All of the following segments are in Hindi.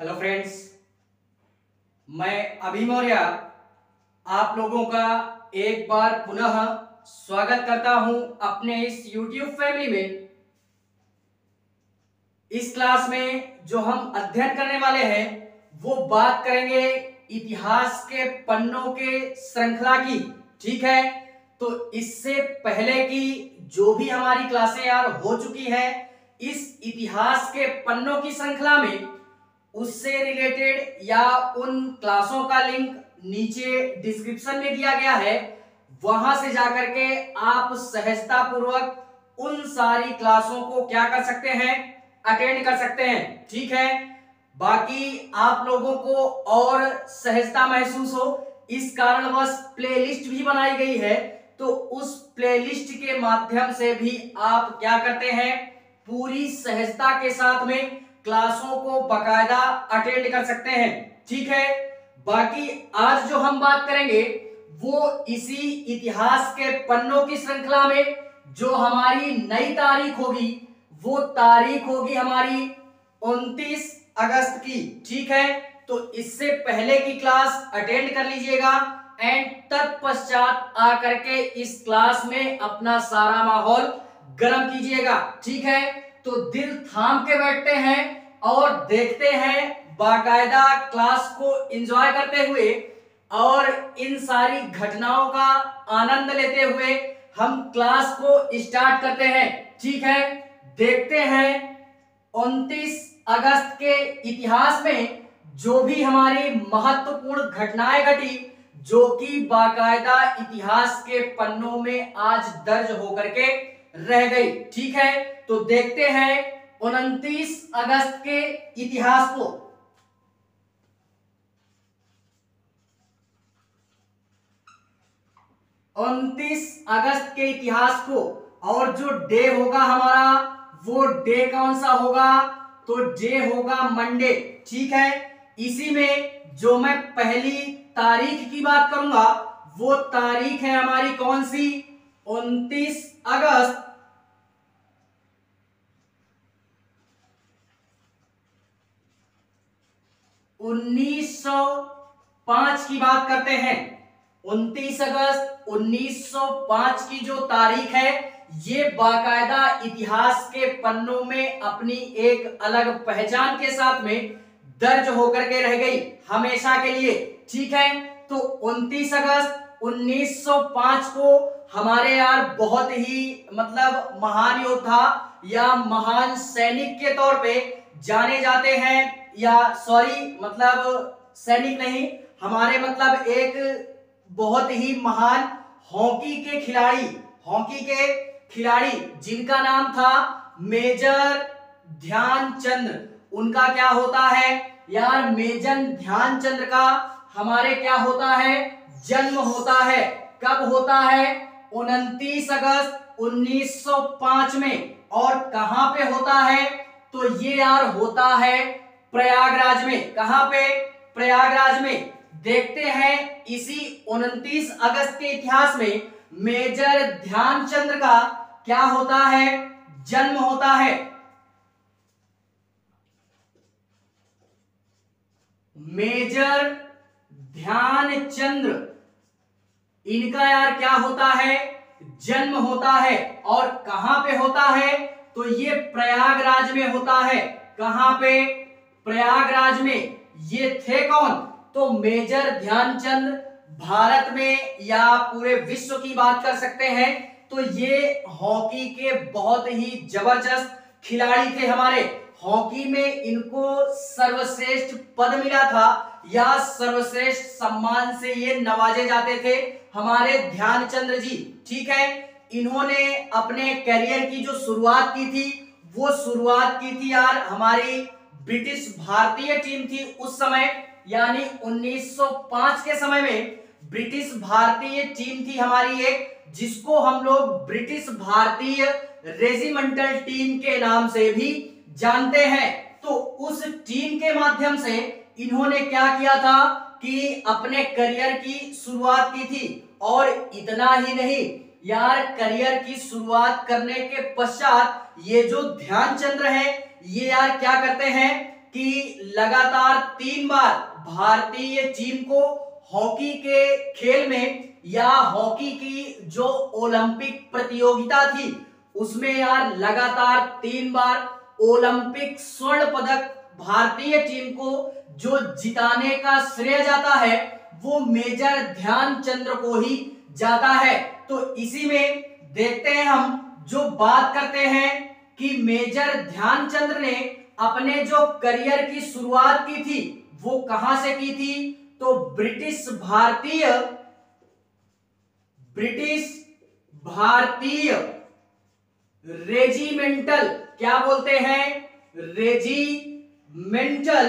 हेलो फ्रेंड्स, मैं अभी मौर्य आप लोगों का एक बार पुनः स्वागत करता हूं अपने इस YouTube फैमिली में। इस क्लास में जो हम अध्ययन करने वाले हैं वो बात करेंगे इतिहास के पन्नों के श्रृंखला की। ठीक है, तो इससे पहले की जो भी हमारी क्लासें यार हो चुकी है इस इतिहास के पन्नों की श्रृंखला में, उससे रिलेटेड या उन क्लासों का लिंक नीचे डिस्क्रिप्शन में दिया गया है। वहां से जाकर के आप सहजता पूर्वक उन सारी क्लासों को क्या कर सकते हैं, अटेंड कर सकते हैं। ठीक है, बाकी आप लोगों को और सहजता महसूस हो इस कारणवश प्लेलिस्ट भी बनाई गई है, तो उस प्लेलिस्ट के माध्यम से भी आप क्या करते हैं, पूरी सहजता के साथ में क्लासों को बकायदा अटेंड कर सकते हैं। ठीक है, बाकी आज जो हम बात करेंगे वो इसी इतिहास के पन्नों की श्रृंखला में जो हमारी नई तारीख होगी वो तारीख होगी हमारी 29 अगस्त की। ठीक है, तो इससे पहले की क्लास अटेंड कर लीजिएगा एंड तत्पश्चात आकर के इस क्लास में अपना सारा माहौल गर्म कीजिएगा। ठीक है, तो दिल थाम के बैठते हैं और देखते हैं बाकायदा क्लास को एंजॉय करते हुए और इन सारी घटनाओं का आनंद लेते हुए हम क्लास को स्टार्ट करते हैं। ठीक है, देखते हैं 29 अगस्त के इतिहास में जो भी हमारी महत्वपूर्ण घटनाएं घटी, जो कि बाकायदा इतिहास के पन्नों में आज दर्ज होकर के रह गई। ठीक है, तो देखते हैं 29 अगस्त के इतिहास को। 29 अगस्त के इतिहास को, और जो डे होगा हमारा वो डे कौन सा होगा, तो डे होगा मंडे। ठीक है, इसी में जो मैं पहली तारीख की बात करूंगा वो तारीख है हमारी कौन सी, 29 अगस्त 1905 की बात करते हैं। 29 अगस्त 1905 की जो तारीख है ये बाकायदा इतिहास के पन्नों में अपनी एक अलग पहचान के साथ में दर्ज होकर के रह गई हमेशा के लिए। ठीक है, तो 29 अगस्त 1905 को हमारे यार बहुत ही मतलब महान योद्धा या महान सैनिक के तौर पे जाने जाते हैं, या सॉरी मतलब सैनिक नहीं, हमारे मतलब एक बहुत ही महान हॉकी के खिलाड़ी जिनका नाम था मेजर ध्यानचंद्र। उनका क्या होता है यार, मेजर ध्यानचंद्र का हमारे क्या होता है, जन्म होता है। कब होता है, 29 अगस्त 1905 में। और कहां पे होता है, तो ये यार होता है प्रयागराज में। कहां पे, प्रयागराज में। देखते हैं इसी 29 अगस्त के इतिहास में मेजर ध्यानचंद्र का क्या होता है, जन्म होता है। मेजर ध्यानचंद्र, इनका यार क्या होता है, जन्म होता है। और कहां पे होता है, तो ये प्रयागराज में होता है। कहां पे, प्रयागराज में। ये थे कौन, तो मेजर ध्यानचंद्र भारत में या पूरे विश्व की बात कर सकते हैं तो ये हॉकी के बहुत ही जबरदस्त खिलाड़ी थे हमारे। हॉकी में इनको सर्वश्रेष्ठ पद मिला था या सर्वश्रेष्ठ सम्मान से ये नवाजे जाते थे हमारे ध्यानचंद्र जी। ठीक है, इन्होंने अपने करियर की जो शुरुआत की थी वो शुरुआत की थी यार हमारी ब्रिटिश भारतीय टीम थी उस समय, यानी 1905 के समय में ब्रिटिश भारतीय टीम थी हमारी एक, जिसको हम लोग ब्रिटिश भारतीय रेजिमेंटल टीम के नाम से भी जानते हैं। तो उस टीम के माध्यम से इन्होंने क्या किया था कि अपने करियर की शुरुआत की थी। और इतना ही नहीं यार, करियर की शुरुआत करने के पश्चात ये जो ध्यानचंद्र है ये यार क्या करते हैं कि लगातार 3 बार भारतीय टीम को हॉकी के खेल में या हॉकी की जो ओलंपिक प्रतियोगिता थी उसमें यार लगातार 3 बार ओलंपिक स्वर्ण पदक भारतीय टीम को जो जिताने का श्रेय जाता है वो मेजर ध्यानचंद को ही जाता है। तो इसी में देखते हैं हम जो बात करते हैं कि मेजर ध्यानचंद ने अपने जो करियर की शुरुआत की थी वो कहां से की थी, तो ब्रिटिश भारतीय रेजिमेंटल, क्या बोलते हैं, रेजिमेंटल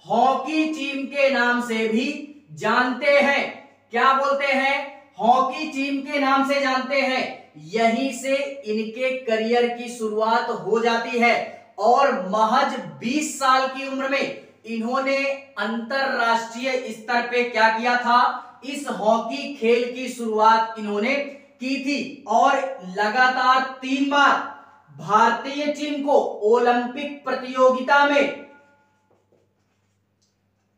हॉकी टीम के नाम से भी जानते हैं। क्या बोलते हैं, हॉकी टीम के नाम से जानते हैं। यहीं से इनके करियर की शुरुआत हो जाती है और महज 20 साल की उम्र में इन्होंने अंतरराष्ट्रीय स्तर पे क्या किया था, इस हॉकी खेल की शुरुआत इन्होंने की थी और लगातार 3 बार भारतीय टीम को ओलंपिक प्रतियोगिता में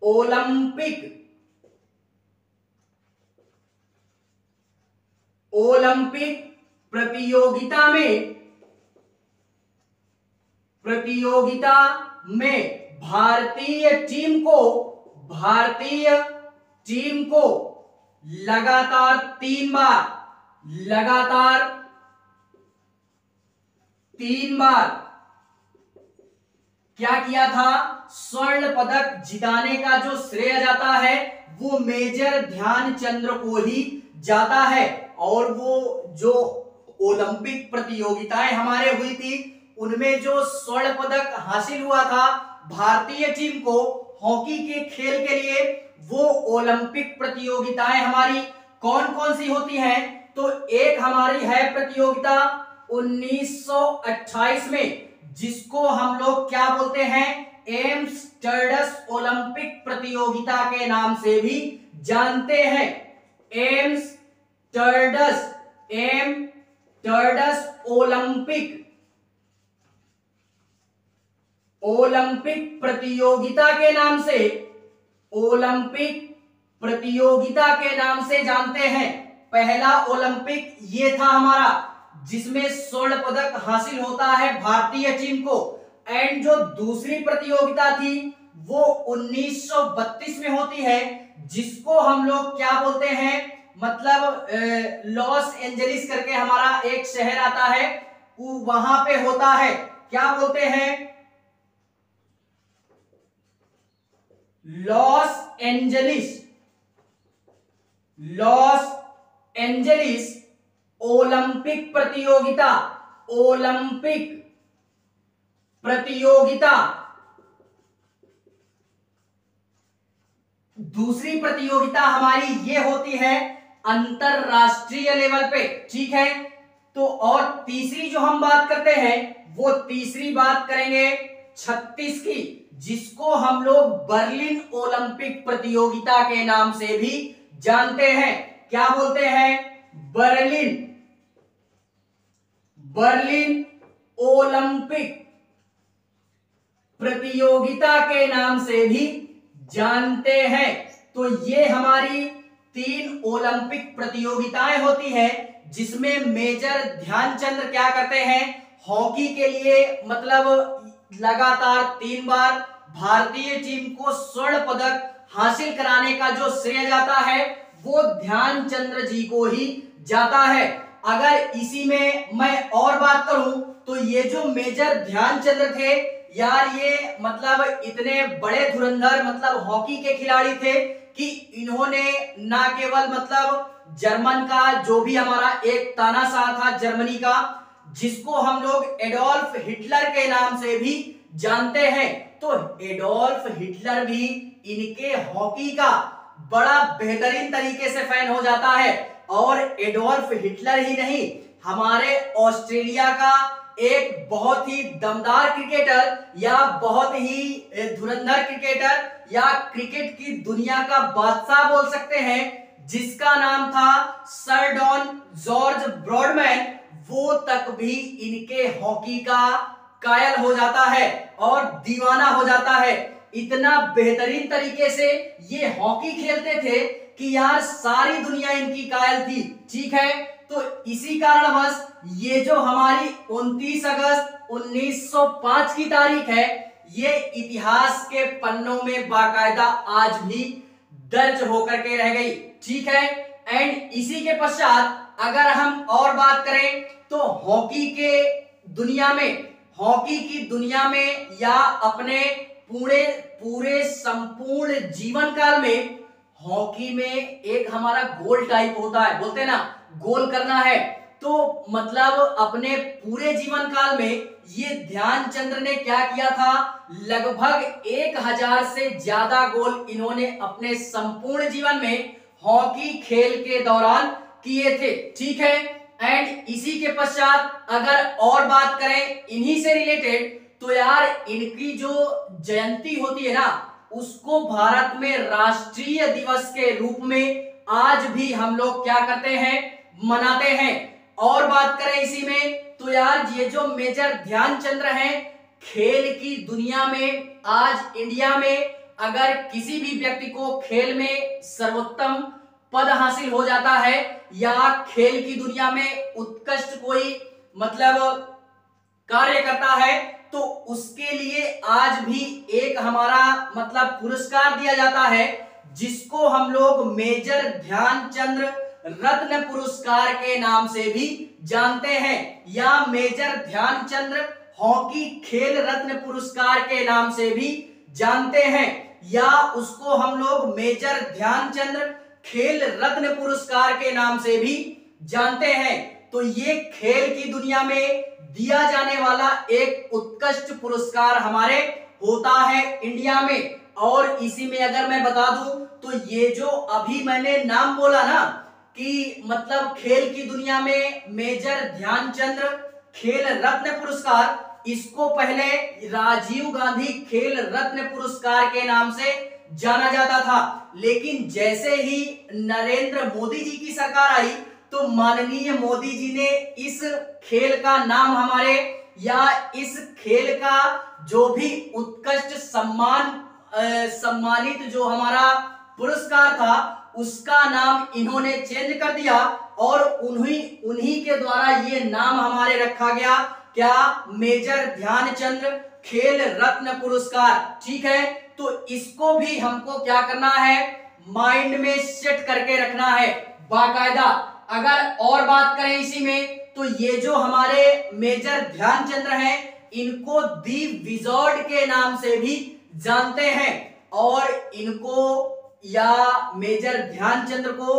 ओलंपिक प्रतियोगिता में भारतीय टीम को लगातार 3 बार क्या किया था, स्वर्ण पदक जिताने का जो श्रेय जाता है वो मेजर ध्यानचंद को ही जाता है। और वो जो ओलंपिक प्रतियोगिताएं हमारे हुई थी उनमें जो स्वर्ण पदक हासिल हुआ था भारतीय टीम को हॉकी के खेल के लिए, वो ओलंपिक प्रतियोगिताएं हमारी कौन कौन सी होती हैं, तो एक हमारी है प्रतियोगिता 1928 में जिसको हम लोग क्या बोलते हैं, एम्स्टर्डम ओलंपिक प्रतियोगिता के नाम से भी जानते हैं। एम्स्टर्डम ओलंपिक प्रतियोगिता के नाम से जानते हैं। पहला ओलंपिक ये था हमारा जिसमें स्वर्ण पदक हासिल होता है भारतीय टीम को, एंड जो दूसरी प्रतियोगिता थी वो 1932 में होती है जिसको हम लोग क्या बोलते हैं, मतलब लॉस एंजलिस करके हमारा एक शहर आता है वहां पे होता है, क्या बोलते हैं, लॉस एंजलिस ओलंपिक प्रतियोगिता। दूसरी प्रतियोगिता हमारी ये होती है अंतरराष्ट्रीय लेवल पे, ठीक है। तो और तीसरी जो हम बात करते हैं वो तीसरी बात करेंगे 36 की, जिसको हम लोग बर्लिन ओलंपिक प्रतियोगिता के नाम से भी जानते हैं। क्या बोलते हैं, बर्लिन ओलंपिक प्रतियोगिता के नाम से भी जानते हैं। तो ये हमारी 3 ओलंपिक प्रतियोगिताएं होती है जिसमें मेजर ध्यानचंद क्या करते हैं, हॉकी के लिए मतलब लगातार 3 बार भारतीय टीम को स्वर्ण पदक हासिल कराने का जो श्रेय जाता है वो ध्यानचंद जी को ही जाता है। अगर इसी में मैं और बात करूं तो ये जो मेजर ध्यानचंद थे यार, ये मतलब इतने बड़े धुरंधर मतलब हॉकी के खिलाड़ी थे कि इन्होंने ना केवल मतलब जर्मन का जो भी हमारा एक तानाशाह था जर्मनी का, जिसको हम लोग एडोल्फ हिटलर के नाम से भी जानते हैं, तो एडोल्फ हिटलर भी इनके हॉकी का बड़ा बेहतरीन तरीके से फैन हो जाता है। और एडोल्फ हिटलर ही नहीं, हमारे ऑस्ट्रेलिया का एक बहुत ही दमदार क्रिकेटर या बहुत ही धुरंधर क्रिकेटर या क्रिकेट की दुनिया का बादशाह बोल सकते हैं, जिसका नाम था सर डॉन जॉर्ज ब्रॉडमैन, वो तक भी इनके हॉकी का कायल हो जाता है और दीवाना हो जाता है। इतना बेहतरीन तरीके से ये हॉकी खेलते थे कि यार सारी दुनिया इनकी कायल थी। ठीक है, तो इसी कारणवश ये जो हमारी 29 अगस्त 1905 की तारीख है, ये इतिहास के पन्नों में बाकायदा आज भी दर्ज होकर के रह गई। ठीक है, एंड इसी के पश्चात अगर हम और बात करें तो हॉकी की दुनिया में या अपने पूरे पूरे संपूर्ण जीवन काल में हॉकी में एक हमारा गोल टाइप होता है, बोलते हैं ना गोल करना है। तो मतलब अपने पूरे जीवन काल में ये ध्यानचंद्र ने क्या किया था, लगभग 1000 से ज्यादा गोल इन्होंने अपने संपूर्ण जीवन में हॉकी खेल के दौरान किए थे। ठीक है, एंड इसी के पश्चात अगर और बात करें इन्हीं से रिलेटेड, तो यार इनकी जो जयंती होती है ना, उसको भारत में राष्ट्रीय दिवस के रूप में आज भी हम लोग क्या करते हैं, मनाते हैं। और बात करें इसी में तो यार ये जो मेजर ध्यानचंद्र हैं, खेल की दुनिया में आज इंडिया में अगर किसी भी व्यक्ति को खेल में सर्वोत्तम पद हासिल हो जाता है या खेल की दुनिया में उत्कृष्ट कोई मतलब कार्य करता है, तो उसके लिए आज भी एक हमारा मतलब पुरस्कार दिया जाता है, जिसको हम लोग मेजर ध्यानचंद्र रत्न पुरस्कार के नाम से भी जानते हैं, या मेजर ध्यानचंद्र हॉकी खेल रत्न पुरस्कार के नाम से भी जानते हैं, या उसको हम लोग मेजर ध्यानचंद्र खेल रत्न पुरस्कार के नाम से भी जानते हैं। तो ये खेल की दुनिया में दिया जाने वाला एक उत्कृष्ट पुरस्कार हमारे होता है इंडिया में। और इसी में अगर मैं बता दूं तो ये जो अभी मैंने नाम बोला ना कि मतलब खेल की दुनिया में मेजर ध्यानचंद्र खेल रत्न पुरस्कार, इसको पहले राजीव गांधी खेल रत्न पुरस्कार के नाम से जाना जाता था। लेकिन जैसे ही नरेंद्र मोदी जी की सरकार आई तो माननीय मोदी जी ने इस खेल का नाम हमारे या इस खेल का जो भी उत्कृष्ट सम्मानित जो हमारा पुरस्कार था उसका नाम इन्होंने चेंज कर दिया और उन्हीं के द्वारा ये नाम हमारे रखा गया, क्या, मेजर ध्यानचंद्र खेल रत्न पुरस्कार। ठीक है, तो इसको भी हमको क्या करना है, माइंड में सेट करके रखना है बाकायदा। अगर और बात करें इसी में तो ये जो हमारे मेजर ध्यानचंद्र हैं, इनको दी विजॉर्ड के नाम से भी जानते हैं और इनको या मेजर ध्यानचंद्र को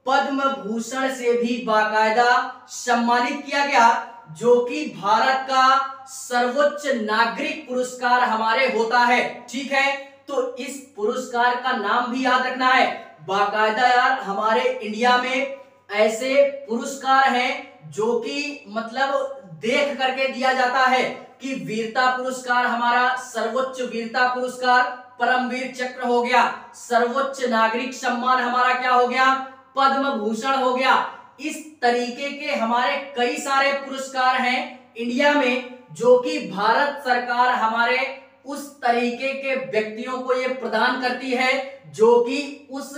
पद्म भूषण से भी बाकायदा सम्मानित किया गया, जो कि भारत का सर्वोच्च नागरिक पुरस्कार हमारे होता है। ठीक है, तो इस पुरस्कार का नाम भी याद रखना है बाकायदा। यार हमारे इंडिया में ऐसे पुरस्कार हैं जो कि मतलब देख करके दिया जाता है कि वीरता पुरस्कार हमारा, सर्वोच्च वीरता पुरस्कार परमवीर चक्र हो गया, सर्वोच्च नागरिक सम्मान हमारा क्या हो गया, पद्म भूषण हो गया। इस तरीके के हमारे कई सारे पुरस्कार हैं इंडिया में, जो कि भारत सरकार हमारे उस तरीके के व्यक्तियों को ये प्रदान करती है जो कि उस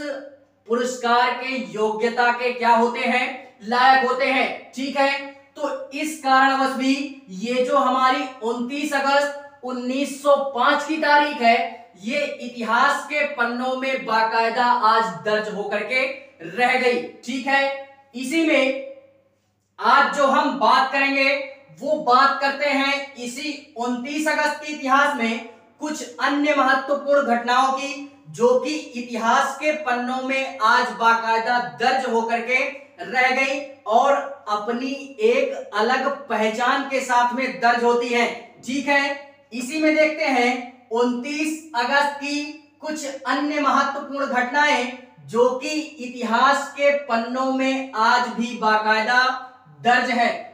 पुरस्कार के योग्यता के क्या होते हैं, लायक होते हैं। ठीक है, तो इस कारणवश भी ये जो हमारी 29 अगस्त 1905 की तारीख है, ये इतिहास के पन्नों में बाकायदा आज दर्ज होकर के रह गई। ठीक है, इसी में आज जो हम बात करेंगे वो बात करते हैं इसी 29 अगस्त के इतिहास में कुछ अन्य महत्वपूर्ण घटनाओं की, जो कि इतिहास के पन्नों में आज बाकायदा दर्ज होकर के रह गई और अपनी एक अलग पहचान के साथ में दर्ज होती है। ठीक है, इसी में देखते हैं 29 अगस्त की कुछ अन्य महत्वपूर्ण घटनाएं जो कि इतिहास के पन्नों में आज भी बाकायदा दर्ज है।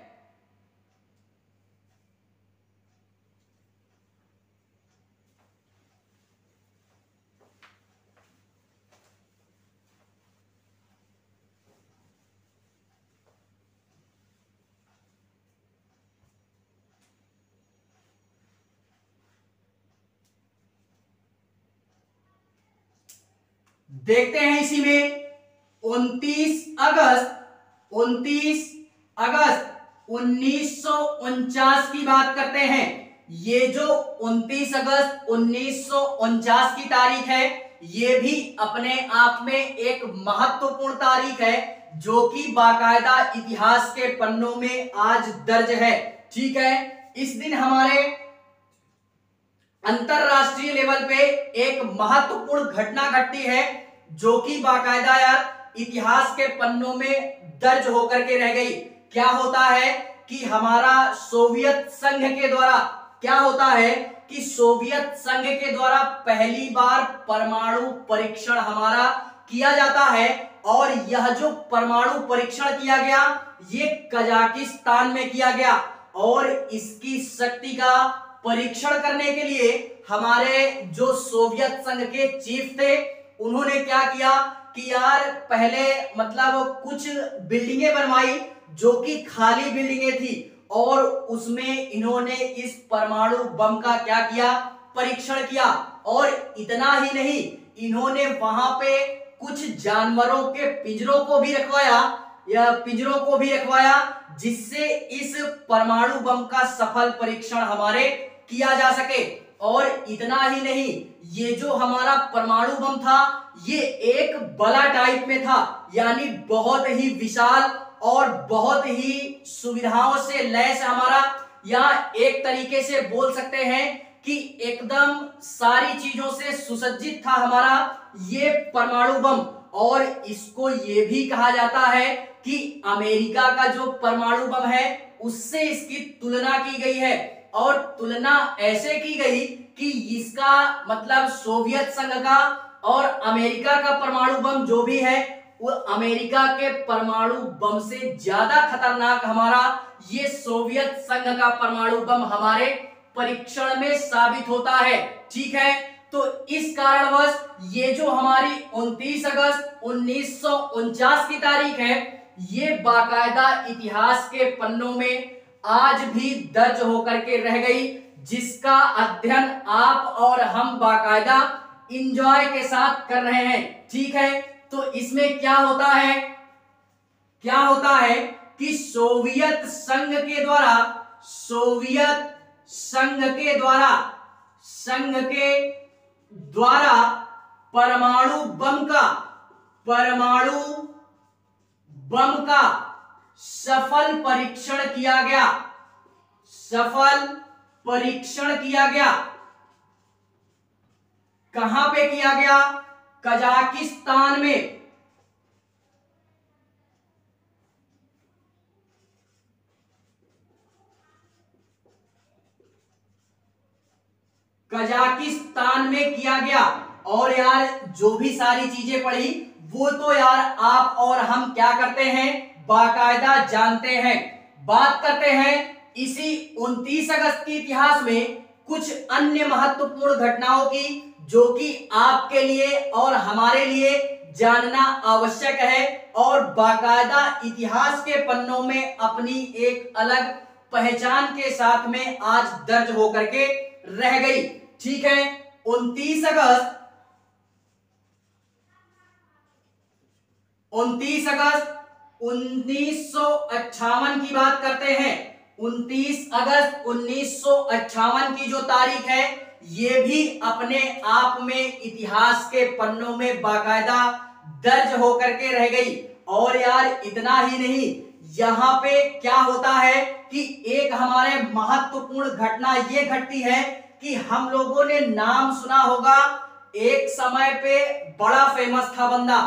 देखते हैं इसी में 29 अगस्त 1949 की बात करते हैं। ये जो 29 अगस्त 1949 की तारीख है, ये भी अपने आप में एक महत्वपूर्ण तारीख है, जो कि बाकायदा इतिहास के पन्नों में आज दर्ज है। ठीक है, इस दिन हमारे अंतरराष्ट्रीय लेवल पे एक महत्वपूर्ण घटना घटती है, जो कि बाकायदा यार इतिहास के पन्नों में दर्ज होकर के रह गई। क्या होता है कि हमारा सोवियत संघ के द्वारा, क्या होता है कि सोवियत संघ के द्वारा पहली बार परमाणु परीक्षण हमारा किया जाता है। और यह जो परमाणु परीक्षण किया गया, ये कजाकिस्तान में किया गया। और इसकी शक्ति का परीक्षण करने के लिए हमारे जो सोवियत संघ के चीफ थे, उन्होंने क्या किया कि यार पहले मतलब कुछ बिल्डिंगें बनवाई जो कि खाली बिल्डिंगें थी, और उसमें इन्होंने इस परमाणु बम का क्या किया, परीक्षण किया। और इतना ही नहीं, इन्होंने वहां पे कुछ जानवरों के पिंजरों को भी रखवाया, जिससे इस परमाणु बम का सफल परीक्षण हमारे किया जा सके। और इतना ही नहीं, ये जो हमारा परमाणु बम था, ये एक बड़ा टाइप में था, यानी बहुत ही विशाल और बहुत ही सुविधाओं से लैस हमारा, या एक तरीके से बोल सकते हैं कि एकदम सारी चीजों से सुसज्जित था हमारा ये परमाणु बम। और इसको ये भी कहा जाता है कि अमेरिका का जो परमाणु बम है, उससे इसकी तुलना की गई है। और तुलना ऐसे की गई कि इसका मतलब सोवियत संघ का और अमेरिका का परमाणु बम जो भी है, वो अमेरिका के परमाणु बम से ज्यादा खतरनाक हमारा ये सोवियत संघ का परमाणु बम हमारे परीक्षण में साबित होता है। ठीक है, तो इस कारणवश ये जो हमारी 29 अगस्त 1949 की तारीख है, ये बाकायदा इतिहास के पन्नों में आज भी दर्ज होकर के रह गई, जिसका अध्ययन आप और हम बाकायदा इंजॉय के साथ कर रहे हैं। ठीक है, तो इसमें क्या होता है कि सोवियत संघ के द्वारा परमाणु बम का सफल परीक्षण किया गया। कहां पे किया गया? कजाकिस्तान में। कजाकिस्तान में किया गया। और यार जो भी सारी चीजें पढ़ी, वो तो यार आप और हम क्या करते हैं, बाकायदा जानते हैं। बात करते हैं इसी 29 अगस्त के इतिहास में कुछ अन्य महत्वपूर्ण घटनाओं की, जो कि आपके लिए और हमारे लिए जानना आवश्यक है, और बाकायदा इतिहास के पन्नों में अपनी एक अलग पहचान के साथ में आज दर्ज होकर के रह गई। ठीक है, 29 अगस्त 1958 की बात करते हैं। 29 अगस्त 1958 की जो तारीख है, ये भी अपने आप में इतिहास के पन्नों में बाकायदा दर्ज होकर के रह गई। और यार इतना ही नहीं, यहाँ पे क्या होता है कि एक हमारे महत्वपूर्ण घटना ये घटती है कि हम लोगों ने नाम सुना होगा, एक समय पे बड़ा फेमस था बंदा।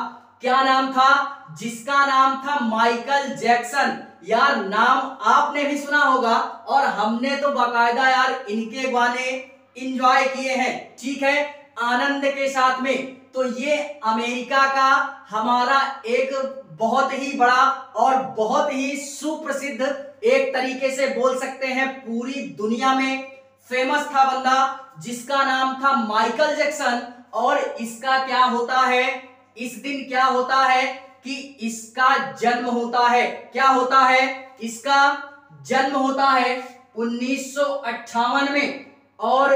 क्या नाम था? जिसका नाम था माइकल जैक्सन। यार नाम आपने भी सुना होगा, और हमने तो बाकायदा यार इनके गाने एंजॉय किए हैं। ठीक है, आनंद के साथ में। तो ये अमेरिका का हमारा एक बहुत ही बड़ा और बहुत ही सुप्रसिद्ध, एक तरीके से बोल सकते हैं पूरी दुनिया में फेमस था बंदा, जिसका नाम था माइकल जैक्सन। और इसका क्या होता है, इस दिन क्या होता है कि इसका जन्म होता है। क्या होता है? इसका जन्म होता है 1958 में। और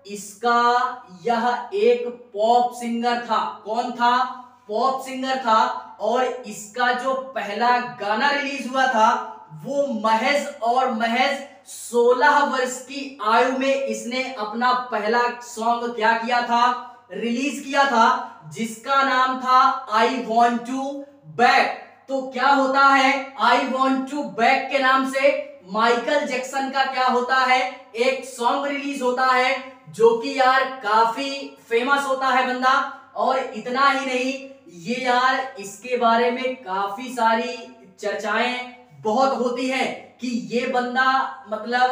इसका यह एक पॉप सिंगर था। कौन था? पॉप सिंगर था और इसका जो पहला गाना रिलीज हुआ था वो महज और महज 16 वर्ष की आयु में इसने अपना पहला सॉन्ग क्या किया था, रिलीज किया था, जिसका नाम था आई वॉन्ट टू बैक। तो क्या होता है, आई वॉन्ट टू बैक के नाम से माइकल जैक्सन का क्या होता है, एक सॉन्ग रिलीज होता है जो कि यार काफी फेमस होता है बंदा। और इतना ही नहीं, ये यार इसके बारे में काफी सारी चर्चाएं बहुत होती हैं कि ये बंदा मतलब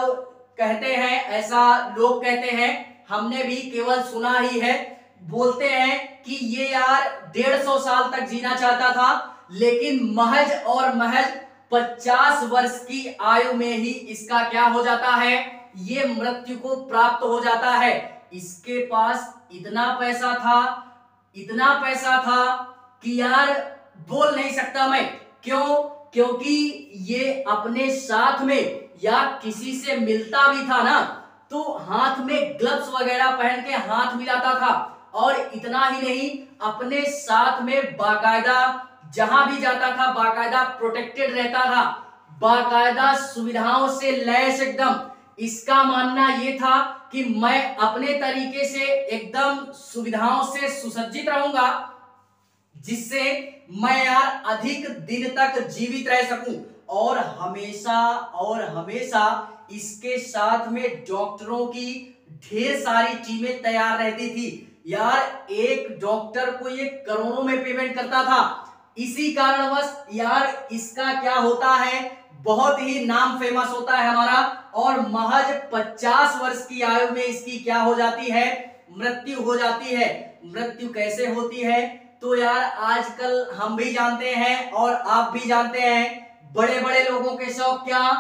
कहते हैं, ऐसा लोग कहते हैं, हमने भी केवल सुना ही है, बोलते हैं कि ये यार 150 साल तक जीना चाहता था, लेकिन महज और महज 50 वर्ष की आयु में ही इसका क्या हो जाता है, ये मृत्यु को प्राप्त हो जाता है। इसके पास इतना पैसा था, इतना पैसा था कि यार बोल नहीं सकता मैं। क्यों? क्योंकि ये अपने साथ में या किसी से मिलता भी था ना तो हाथ में ग्लव्स वगैरह पहन के हाथ मिलाता था। और इतना ही नहीं, अपने साथ में बाकायदा जहां भी जाता था बाकायदा प्रोटेक्टेड रहता था, बाकायदा सुविधाओं से लैस एकदम। इसका मानना यह था कि मैं अपने तरीके से एकदम सुविधाओं से सुसज्जित रहूंगा जिससे मैं यार अधिक दिन तक जीवित रह सकूं। और हमेशा इसके साथ में डॉक्टरों की ढेर सारी टीमें तैयार रहती थी। यार एक डॉक्टर को ये करोड़ों में पेमेंट करता था। इसी कारणवश यार इसका क्या होता है, बहुत ही नाम फेमस होता है हमारा। और महज 50 वर्ष की आयु में इसकी क्या हो जाती है, मृत्यु हो जाती है। मृत्यु कैसे होती है तो यार आजकल हम भी जानते हैं और आप भी जानते हैं, बड़े बड़े लोगों के शौक क्या,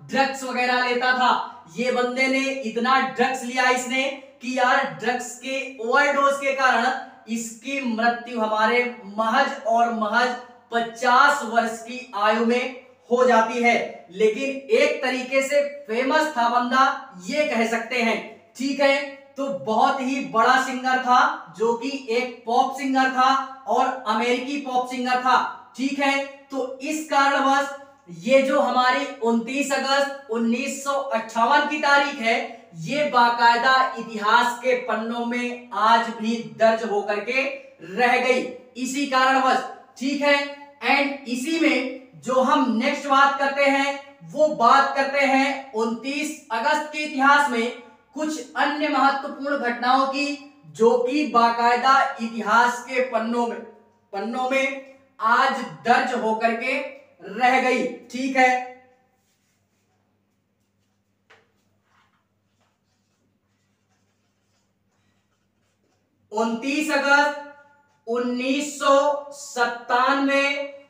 ड्रग्स वगैरह लेता था। ये बंदे ने इतना ड्रग्स लिया इसने कि यार ड्रग्स के ओवरडोज के कारण इसकी मृत्यु हमारे महज और महज 50 वर्ष की आयु में हो जाती है। लेकिन एक तरीके से फेमस था बंदा, ये कह सकते हैं। ठीक है, तो बहुत ही बड़ा सिंगर था जो कि एक पॉप सिंगर था और अमेरिकी पॉप सिंगर था। ठीक है, तो इस कारणवश ये जो हमारी 29 अगस्त 1958 की तारीख है, ये बाकायदा इतिहास के पन्नों में आज भी दर्ज होकर के रह गई इसी कारणवश। ठीक है, एंड इसी में जो हम नेक्स्ट बात करते हैं वो बात करते हैं 29 अगस्त के इतिहास में कुछ अन्य महत्वपूर्ण घटनाओं की जो कि बाकायदा इतिहास के पन्नों में आज दर्ज होकर के रह गई। ठीक है, 29 अगस्त 1997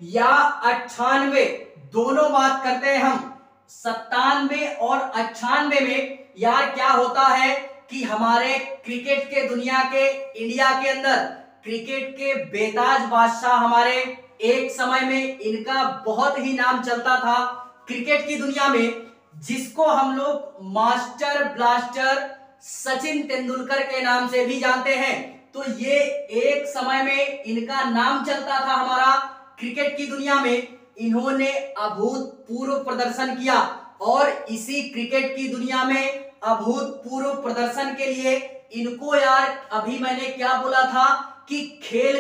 या 98 दोनों बात करते हैं हम। 97 और 98 में यार क्या होता है कि हमारे क्रिकेट के दुनिया के, इंडिया के अंदर क्रिकेट के बेताज बादशाह हमारे, एक समय में इनका बहुत ही नाम चलता था क्रिकेट की दुनिया में, जिसको हम लोग मास्टर ब्लास्टर सचिन तेंदुलकर के नाम से भी जानते हैं। तो ये एक समय में इनका नाम चलता था हमारा क्रिकेट की दुनिया में। इन्होंने अभूतपूर्व प्रदर्शन किया और इसी क्रिकेट की दुनिया में अभूतपूर्व प्रदर्शन के लिए इनको यार, अभी मैंने क्या बोला था कि खेल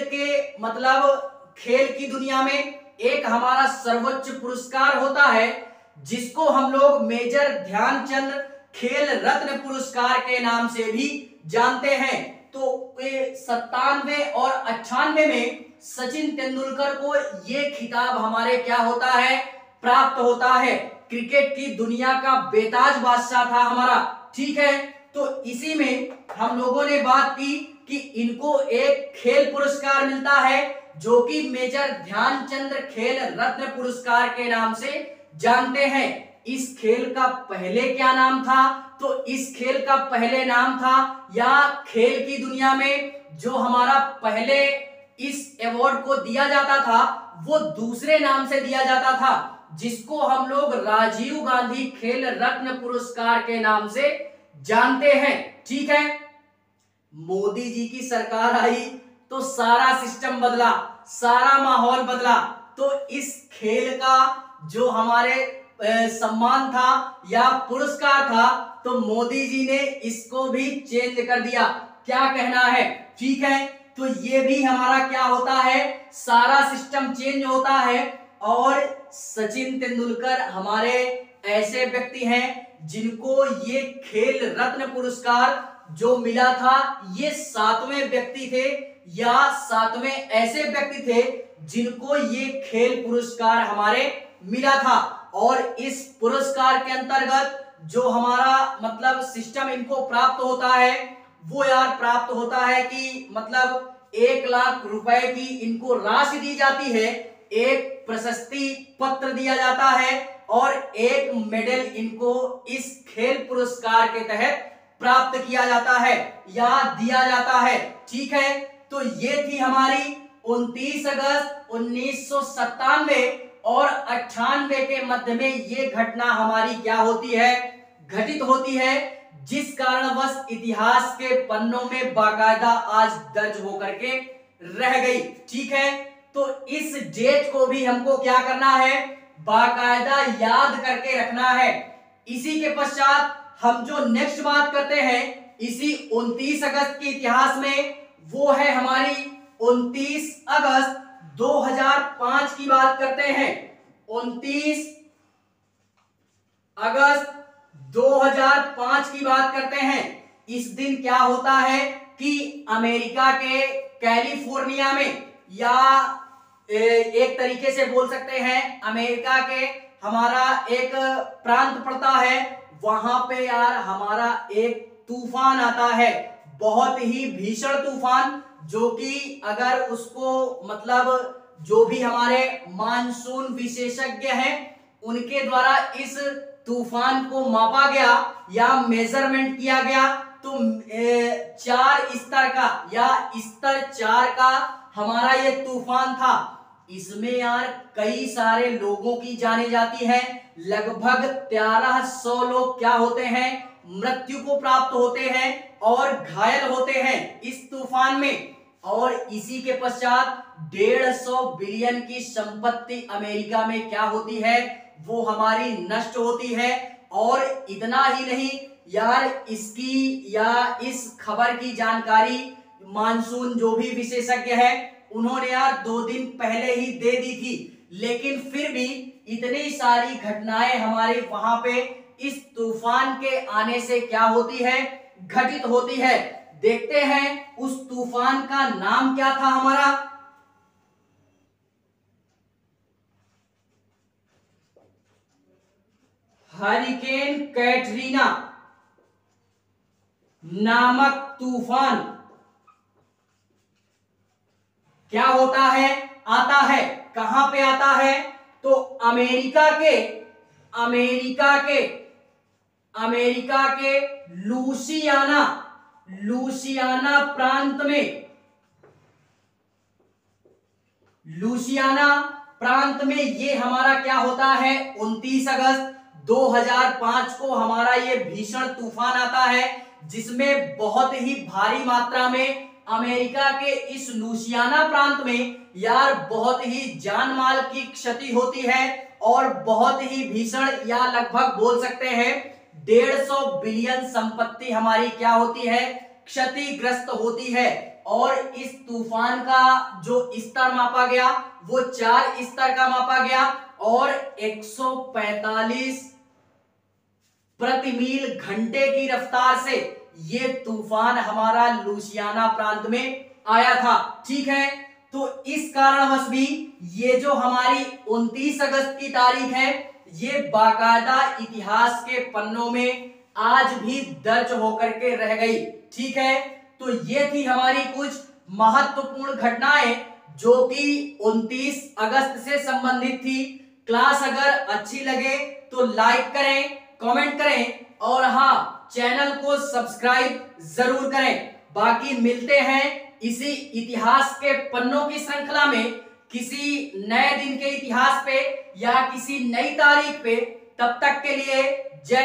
की दुनिया में एक हमारा सर्वोच्च पुरस्कार होता है जिसको हम लोग मेजर ध्यानचंद खेल रत्न पुरस्कार के नाम से भी जानते हैं। तो 97 और 98 में सचिन तेंदुलकर को ये खिताब हमारे क्या होता है, प्राप्त होता है। क्रिकेट की दुनिया का बेताज बादशाह था हमारा। ठीक है, तो इसी में हम लोगों ने बात की कि इनको एक खेल पुरस्कार मिलता है जो कि मेजर ध्यानचंद खेल रत्न पुरस्कार के नाम से जानते हैं। इस खेल का पहले क्या नाम था, तो इस खेल का पहले नाम था, या खेल की दुनिया में जो हमारा पहले इस अवार्ड को दिया जाता था वो दूसरे नाम से दिया जाता था, जिसको हम लोग राजीव गांधी खेल रत्न पुरस्कार के नाम से जानते हैं। ठीक है, मोदी जी की सरकार आई तो सारा सिस्टम बदला, सारा माहौल बदला। तो इस खेल का जो हमारे सम्मान था या पुरस्कार था, तो मोदी जी ने इसको भी चेंज कर दिया। क्या कहना है? ठीक है, तो ये भी हमारा क्या होता है, सारा सिस्टम चेंज होता है। और सचिन तेंदुलकर हमारे ऐसे व्यक्ति हैं जिनको ये खेल रत्न पुरस्कार जो मिला था, ये 7वें व्यक्ति थे या 7वें ऐसे व्यक्ति थे जिनको ये खेल पुरस्कार हमारे मिला था। और इस पुरस्कार के अंतर्गत जो हमारा मतलब सिस्टम इनको प्राप्त होता है, वो यार प्राप्त होता है कि मतलब 1 लाख रुपए की इनको राशि दी जाती है, एक प्रशस्ति पत्र दिया जाता है और एक मेडल इनको इस खेल पुरस्कार के तहत प्राप्त किया जाता है या दिया जाता है। ठीक है, तो ये थी हमारी 29 अगस्त 1997 और 98 के मध्य में ये घटना हमारी क्या होती है, घटित होती है, जिस कारणवश इतिहास के पन्नों में बाकायदा आज दर्ज होकर के रह गई। ठीक है, तो इस डेट को भी हमको क्या करना है, बाकायदा याद करके रखना है। इसी के पश्चात हम जो नेक्स्ट बात करते हैं इसी 29 अगस्त के इतिहास में, वो है हमारी 29 अगस्त 2005 की बात करते हैं। 29 अगस्त 2005 की बात करते हैं। इस दिन क्या होता है कि अमेरिका के कैलिफोर्निया में, या एक तरीके से बोल सकते हैं अमेरिका के हमारा एक प्रांत पड़ता है, वहां पे यार हमारा एक तूफान आता है, बहुत ही भीषण तूफान, जो कि अगर उसको मतलब जो भी हमारे मानसून विशेषज्ञ हैं उनके द्वारा इस तूफान को मापा गया या मेजरमेंट किया गया, तो 4 स्तर का या स्तर 4 का हमारा ये तूफान था। इसमें यार कई सारे लोगों की जाने जाती है, लगभग 1300 लोग क्या होते हैं, मृत्यु को प्राप्त होते हैं और घायल होते हैं इस तूफान में। और इसी के पश्चात 150 बिलियन की संपत्ति अमेरिका में क्या होती है, वो हमारी नष्ट होती है। और इतना ही नहीं यार, इसकी या इस खबर की जानकारी मानसून जो भी विशेषज्ञ है उन्होंने यार 2 दिन पहले ही दे दी थी, लेकिन फिर भी इतनी सारी घटनाएं हमारे वहां पे इस तूफान के आने से क्या होती है, घटित होती है। देखते हैं उस तूफान का नाम क्या था हमारा, हरिकेन कैटरीना नामक तूफान क्या होता है, आता है, कहां पे आता है, तो अमेरिका के लुसियाना प्रांत में ये हमारा क्या होता है, 29 अगस्त 2005 को हमारा ये भीषण तूफान आता है, जिसमें बहुत ही भारी मात्रा में अमेरिका के इस लुसियाना प्रांत में यार बहुत ही जान माल की क्षति होती है और बहुत ही भीषण या लगभग बोल सकते हैं 150 बिलियन संपत्ति हमारी क्या होती है, क्षतिग्रस्त होती है। और इस तूफान का जो स्तर मापा गया वो 4 स्तर का मापा गया और 145 प्रति मील घंटे की रफ्तार से ये तूफान हमारा लुसियाना प्रांत में आया था। ठीक है, तो इस कारणवश भी ये जो हमारी 29 अगस्त की तारीख है ये बाकायदा इतिहास के पन्नों में आज भी दर्ज होकर के रह गई। ठीक है, तो ये थी हमारी कुछ महत्वपूर्ण घटनाएं जो कि 29 अगस्त से संबंधित थी। क्लास अगर अच्छी लगे तो लाइक करें, कमेंट करें और हाँ, चैनल को सब्सक्राइब जरूर करें। बाकी मिलते हैं इसी इतिहास के पन्नों की श्रृंखला में किसी नए दिन के इतिहास पे या किसी नई तारीख पे। तब तक के लिए जय